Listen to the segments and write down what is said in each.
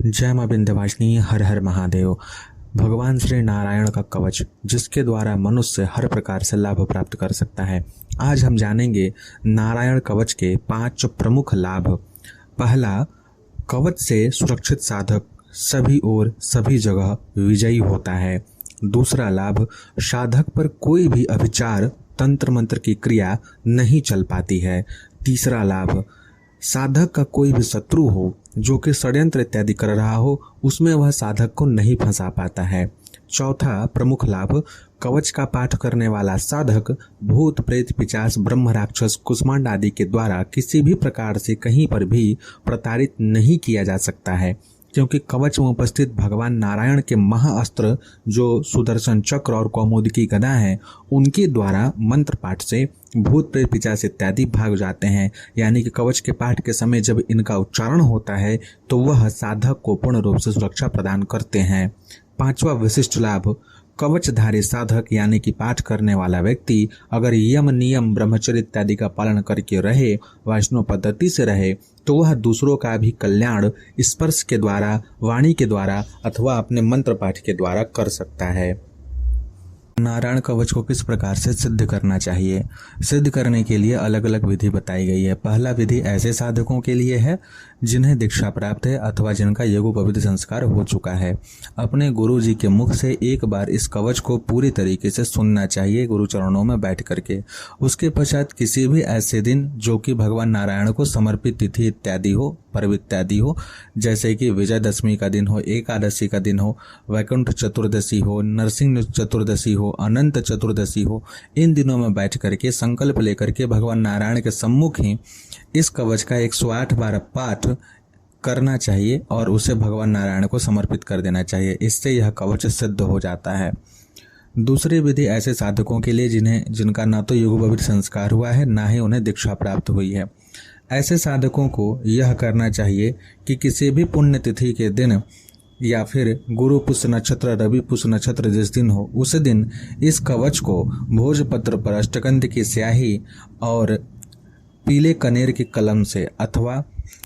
जय मां विंध्यवासिनी, हर हर महादेव। भगवान श्री नारायण का कवच, जिसके द्वारा मनुष्य हर प्रकार से लाभ प्राप्त कर सकता है। आज हम जानेंगे नारायण कवच के 5 प्रमुख लाभ। पहला, कवच से सुरक्षित साधक सभी ओर सभी जगह विजयी होता है। दूसरा लाभ, साधक पर कोई भी अभिचार तंत्र मंत्र की क्रिया नहीं चल पाती है। तीसरा लाभ, साधक का कोई भी शत्रु हो जो कि षड्यंत्र इत्यादि कर रहा हो, उसमें वह साधक को नहीं फंसा पाता है। चौथा प्रमुख लाभ, कवच का पाठ करने वाला साधक भूत प्रेत पिशाच ब्रह्म राक्षस कुष्मांड आदि के द्वारा किसी भी प्रकार से कहीं पर भी प्रताड़ित नहीं किया जा सकता है, क्योंकि कवच में उपस्थित भगवान नारायण के महाअस्त्र जो सुदर्शन चक्र और कौमुदकी गदा है, उनके द्वारा मंत्र पाठ से भूत प्रेत पिशाच इत्यादि भाग जाते हैं। यानी कि कवच के पाठ के समय जब इनका उच्चारण होता है तो वह साधक को पूर्ण रूप से सुरक्षा प्रदान करते हैं। पांचवा विशिष्ट लाभ, कवचधारी साधक यानी कि पाठ करने वाला व्यक्ति अगर यम नियम ब्रह्मचर्य इत्यादि का पालन करके रहे, वैष्णव पद्धति से रहे, तो वह दूसरों का भी कल्याण स्पर्श के द्वारा, वाणी के द्वारा अथवा अपने मंत्र पाठ के द्वारा कर सकता है। नारायण कवच को किस प्रकार से सिद्ध करना चाहिए? सिद्ध करने के लिए अलग अलग विधि बताई गई है। पहला विधि ऐसे साधकों के लिए है जिन्हें दीक्षा प्राप्त है अथवा जिनका यज्ञोपवीत संस्कार हो चुका है। अपने गुरु जी के मुख से एक बार इस कवच को पूरी तरीके से सुनना चाहिए, गुरु चरणों में बैठ करके। उसके पश्चात किसी भी ऐसे दिन जो कि भगवान नारायण को समर्पित तिथि इत्यादि हो, पर्व इत्यादि हो, जैसे कि विजयदशमी का दिन हो, एकादशी का दिन हो, वैकुंठ चतुर्दशी हो, नरसिंह चतुर्दशी हो, अनंत चतुर्दशी हो, इन दिनों में बैठ करके संकल्प लेकर के भगवान नारायण के सम्मुख ही इस कवच का 108 बार पाठ करना चाहिए और उसे भगवान नारायण को समर्पित कर देना चाहिए। इससे यह कवच सिद्ध हो जाता है। दूसरी विधि ऐसे साधकों के लिए जिनका ना तो यज्ञोपवीत संस्कार हुआ है, ना ही उन्हें दीक्षा प्राप्त हुई है। ऐसे साधकों को यह करना चाहिए कि किसी भी पुण्य तिथि के दिन या फिर गुरु पुष्य नक्षत्र, रवि पुष्य नक्षत्र जिस दिन हो, उस दिन इस कवच को भोजपत्र पर अष्टगंध की स्याही और पीले कनेर की कलम से अथवा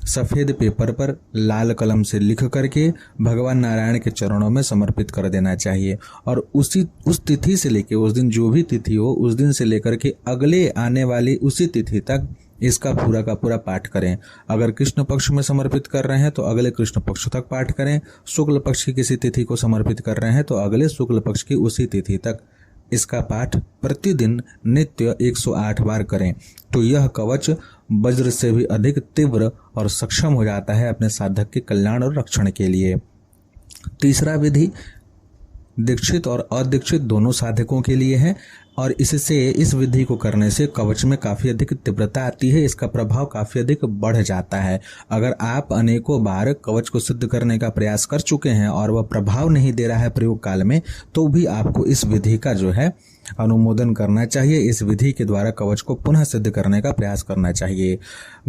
सफ़ेद पेपर पर लाल कलम से लिख करके भगवान नारायण के चरणों में समर्पित कर देना चाहिए। और उस तिथि से लेकर, उस दिन जो भी तिथि हो, उस दिन से लेकर के अगले आने वाली उसी तिथि तक इसका पूरा का पूरा पाठ करें। अगर कृष्ण पक्ष में समर्पित कर रहे हैं तो अगले कृष्ण पक्ष तक पाठ करें। शुक्ल पक्ष की किसी तिथि को समर्पित कर रहे हैं तो अगले शुक्ल पक्ष की उसी तिथि तक इसका पाठ प्रतिदिन नित्य 108 बार करें। तो यह कवच वज्र से भी अधिक तीव्र और सक्षम हो जाता है अपने साधक के कल्याण और रक्षण के लिए। तीसरा विधि दीक्षित और अदीक्षित दोनों साधकों के लिए है और इस विधि को करने से कवच में काफ़ी अधिक तीव्रता आती है, इसका प्रभाव काफ़ी अधिक बढ़ जाता है। अगर आप अनेकों बार कवच को सिद्ध करने का प्रयास कर चुके हैं और वह प्रभाव नहीं दे रहा है प्रयोग काल में, तो भी आपको इस विधि का जो है अनुमोदन करना चाहिए। इस विधि के द्वारा कवच को पुनः सिद्ध करने का प्रयास करना चाहिए।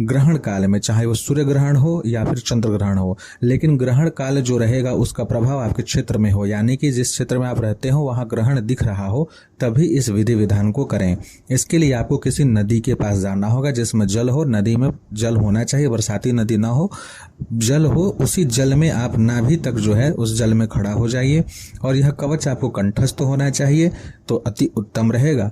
ग्रहण काल में, चाहे वो सूर्य ग्रहण हो या फिर चंद्र ग्रहण हो, लेकिन ग्रहण काल जो रहेगा उसका प्रभाव आपके क्षेत्र में हो, यानी कि जिस क्षेत्र में आप रहते हो वहाँ ग्रहण दिख रहा हो, तभी इस विधि विधान को करें। इसके लिए आपको किसी नदी के पास जाना होगा जिसमें जल हो। नदी में जल होना चाहिए, बरसाती नदी ना हो, जल हो। उसी जल में आप नाभि तक जो है उस जल में खड़ा हो जाइए और यह कवच आपको कंठस्थ होना चाहिए तो अति उत्तम रहेगा।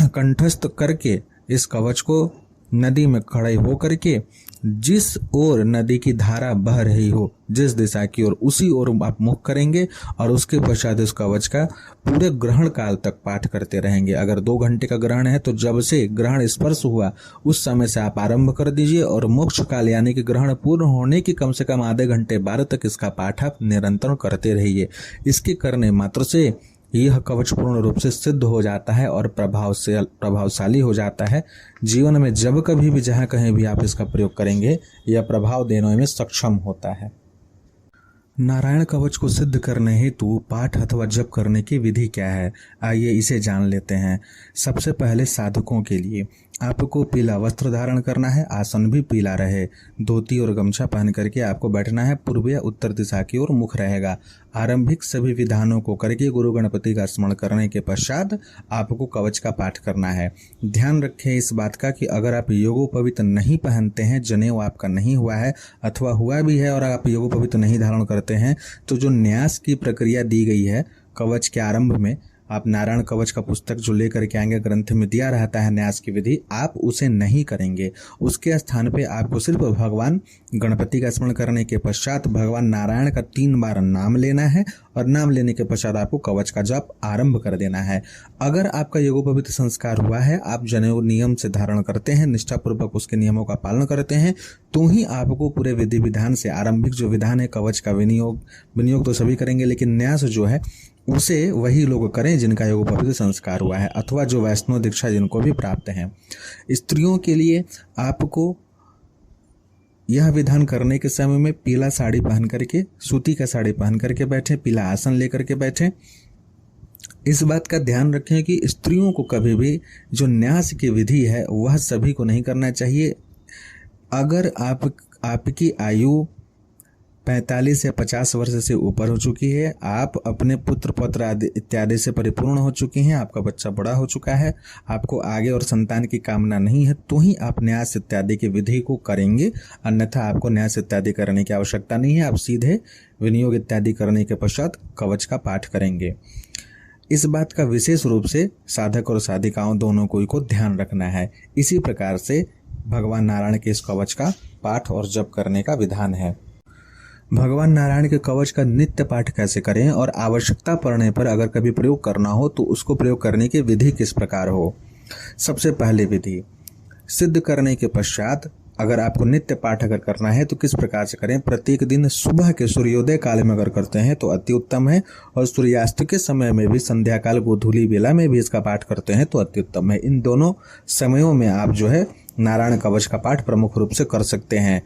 कंठस्थ करके इस कवच को नदी में खड़े हो करके जिस ओर नदी की धारा बह रही हो, जिस दिशा की ओर, उसी ओर आप मुख करेंगे और उसके पश्चात इस कवच का पूरे ग्रहण काल तक पाठ करते रहेंगे। अगर 2 घंटे का ग्रहण है तो जब से ग्रहण स्पर्श हुआ उस समय से आप आरंभ कर दीजिए और मोक्ष काल यानी कि ग्रहण पूर्ण होने की कम से कम आधे घंटे बाद तक इसका पाठ आप निरंतर करते रहिए। इसके करने मात्र से यह कवच पूर्ण रूप से सिद्ध हो जाता है और प्रभावशाली हो जाता है। जीवन में जब कभी भी जहाँ कहीं भी आप इसका प्रयोग करेंगे यह प्रभाव देने में सक्षम होता है। नारायण कवच को सिद्ध करने हेतु पाठ अथवा जप करने की विधि क्या है, आइए इसे जान लेते हैं। सबसे पहले साधकों के लिए आपको पीला वस्त्र धारण करना है, आसन भी पीला रहे, धोती और गमछा पहन करके आपको बैठना है, पूर्व या उत्तर दिशा की ओर मुख रहेगा। आरंभिक सभी विधानों को करके गुरु गणपति का स्मरण करने के पश्चात आपको कवच का पाठ करना है। ध्यान रखें इस बात का कि अगर आप यज्ञोपवीत नहीं पहनते हैं, जनेऊ आपका नहीं हुआ है अथवा हुआ भी है और आप यज्ञोपवीत नहीं धारण करते हैं, तो जो न्यास की प्रक्रिया दी गई है कवच के आरंभ में, आप नारायण कवच का पुस्तक जो लेकर के आएंगे, ग्रंथ में दिया रहता है न्यास की विधि, आप उसे नहीं करेंगे। उसके स्थान पे आपको सिर्फ भगवान गणपति का स्मरण करने के पश्चात भगवान नारायण का 3 बार नाम लेना है और नाम लेने के पश्चात आपको कवच का जप आरंभ कर देना है। अगर आपका यज्ञोपवीत संस्कार हुआ है, आप जनेऊ नियम से धारण करते हैं, निष्ठापूर्वक उसके नियमों का पालन करते हैं, तो ही आपको पूरे विधि विधान से आरंभिक जो विधान है कवच का विनियोग तो सभी करेंगे, लेकिन न्यास जो है उसे वही लोग करें जिनका यज्ञोपवीत संस्कार हुआ है अथवा जो वैष्णव दीक्षा जिनको भी प्राप्त है। स्त्रियों के लिए आपको यह विधान करने के समय में पीला साड़ी पहन करके, सूती का साड़ी पहन करके बैठे, पीला आसन लेकर के बैठे। इस बात का ध्यान रखें कि स्त्रियों को कभी भी जो न्यास की विधि है वह सभी को नहीं करना चाहिए। अगर आपकी आयु 45 या 50 वर्ष से ऊपर हो चुकी है, आप अपने पुत्र पौत्र आदि इत्यादि से परिपूर्ण हो चुकी हैं, आपका बच्चा बड़ा हो चुका है, आपको आगे और संतान की कामना नहीं है, तो ही आप न्यास इत्यादि की विधि को करेंगे, अन्यथा आपको न्यास इत्यादि करने की आवश्यकता नहीं है। आप सीधे विनियोग इत्यादि करने के पश्चात कवच का पाठ करेंगे। इस बात का विशेष रूप से साधक और साधिकाओं दोनों को ध्यान रखना है। इसी प्रकार से भगवान नारायण के इस कवच का पाठ और जप करने का विधान है। भगवान नारायण के कवच का नित्य पाठ कैसे करें और आवश्यकता पड़ने पर अगर कभी प्रयोग करना हो तो उसको प्रयोग करने की विधि किस प्रकार हो। सबसे पहले विधि सिद्ध करने के पश्चात अगर आपको नित्य पाठ अगर करना है तो किस प्रकार से करें। प्रत्येक दिन सुबह के सूर्योदय काल में अगर करते हैं तो अति उत्तम है, और सूर्यास्त के समय में भी, संध्या काल गोधूली बेला में भी इसका पाठ करते हैं तो अति उत्तम है। इन दोनों समयों में आप जो है नारायण कवच का पाठ प्रमुख रूप से कर सकते हैं।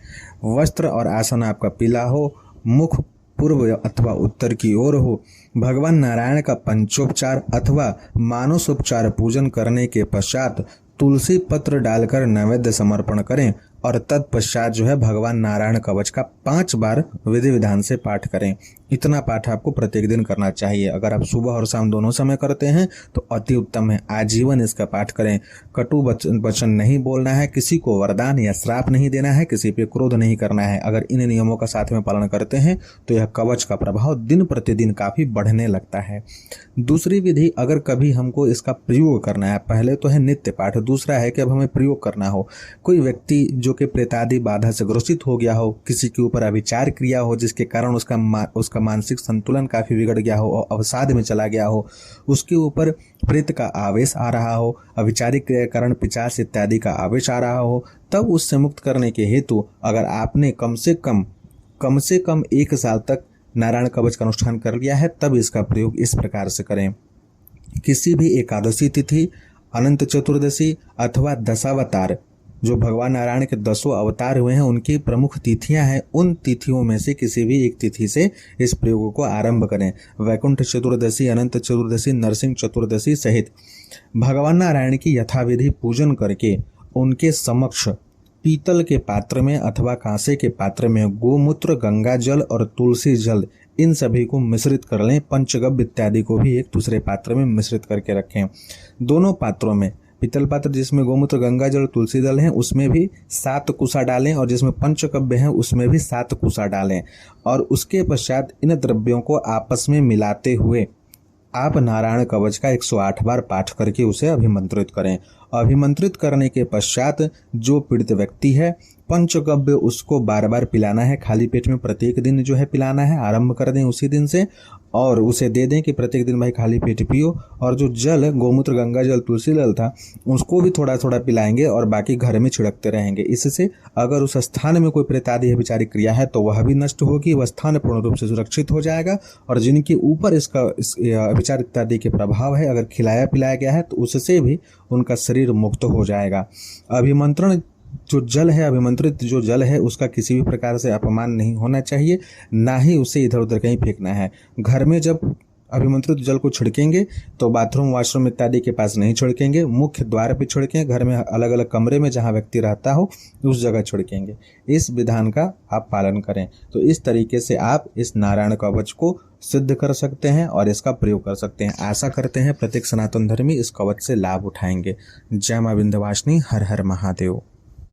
वस्त्र और आसन आपका पीला हो, मुख पूर्व अथवा उत्तर की ओर हो। भगवान नारायण का पंचोपचार अथवा मानसोपचार पूजन करने के पश्चात तुलसी पत्र डालकर नैवेद्य समर्पण करें और तत्पश्चात जो है भगवान नारायण कवच का 5 बार विधि विधान से पाठ करें। इतना पाठ आपको प्रत्येक दिन करना चाहिए। अगर आप सुबह और शाम दोनों समय करते हैं तो अति उत्तम है। आजीवन इसका पाठ करें। कटु वचन नहीं बोलना है, किसी को वरदान या श्राप नहीं देना है, किसी पे क्रोध नहीं करना है। अगर इन नियमों का साथ में पालन करते हैं तो यह कवच का प्रभाव दिन प्रतिदिन काफी बढ़ने लगता है। दूसरी विधि, अगर कभी हमको इसका प्रयोग करना है, पहले तो है नित्य पाठ, दूसरा है कि अब हमें प्रयोग करना हो। कोई व्यक्ति जो कि प्रेतादि बाधा से ग्रसित हो गया हो, किसी के ऊपर अविचार क्रिया हो जिसके कारण उसका मानसिक संतुलन काफी बिगड़ गया हो और अवसाद में चला गया हो, उसके ऊपर प्रेत का आवेश आ रहा हो, अविचारिक क्रिया के कारण पिशाच इत्यादि का आवेश आ रहा हो, तब उससे मुक्त करने के हेतु अगर आपने कम से कम 1 साल तक नारायण कवच का अनुष्ठान कर लिया है, तब इसका प्रयोग इस प्रकार से करें। किसी भी एकादशी तिथि, अनंत चतुर्दशी अथवा दशावतार, जो भगवान नारायण के 10 अवतार हुए हैं उनकी प्रमुख तिथियां हैं, उन तिथियों में से किसी भी एक तिथि से इस प्रयोग को आरंभ करें। वैकुंठ चतुर्दशी, अनंत चतुर्दशी, नरसिंह चतुर्दशी सहित भगवान नारायण की यथाविधि पूजन करके उनके समक्ष पीतल के पात्र में अथवा कांसे के पात्र में गोमूत्र, गंगा जल और तुलसी जल, इन सभी को मिश्रित कर लें। पंचगव्य इत्यादि को भी एक दूसरे पात्र में मिश्रित करके रखें। दोनों पात्रों में, पीतल पात्र जिसमें गोमूत्र, गंगा जल, तुलसी दल है उसमें भी 7 कुसा डालें और जिसमें पंचगव्य है उसमें भी 7 कुसा डालें। और उसके पश्चात इन द्रव्यों को आपस में मिलाते हुए आप नारायण कवच का 108 बार पाठ करके उसे अभिमंत्रित करें। अभिमंत्रित करने के पश्चात जो पीड़ित व्यक्ति है, पंचगव्य उसको बार बार पिलाना है। खाली पेट में प्रत्येक दिन जो है पिलाना है, आरंभ कर दें उसी दिन से और उसे दे दें कि प्रत्येक दिन भाई खाली पेट पियो। और जो जल, गोमूत्र, गंगा जल, तुलसी जल था उसको भी थोड़ा थोड़ा पिलाएंगे और बाकी घर में छिड़कते रहेंगे। इससे अगर उस स्थान में कोई प्रेतादि विचारिक क्रिया है तो वह भी नष्ट होगी, वह स्थान पूर्ण रूप से सुरक्षित हो जाएगा। और जिनके ऊपर इसका विचार इत्यादि के प्रभाव है, अगर खिलाया पिलाया गया है तो उससे भी उनका शरीर मुक्त हो जाएगा। अभिमंत्रण जो जल है, अभिमंत्रित जो जल है उसका किसी भी प्रकार से अपमान नहीं होना चाहिए, ना ही उसे इधर उधर कहीं फेंकना है। घर में जब अभिमंत्रित जल को छिड़केंगे तो बाथरूम, वॉशरूम इत्यादि के पास नहीं छिड़केंगे, मुख्य द्वार पे छिड़कें, घर में अलग अलग कमरे में जहाँ व्यक्ति रहता हो उस जगह छिड़केंगे। इस विधान का आप पालन करें। तो इस तरीके से आप इस नारायण कवच को सिद्ध कर सकते हैं और इसका प्रयोग कर सकते हैं। आशा करते हैं प्रत्येक सनातन धर्मी इस कवच से लाभ उठाएंगे। जय मां विंध्यवासिनी, हर हर महादेव।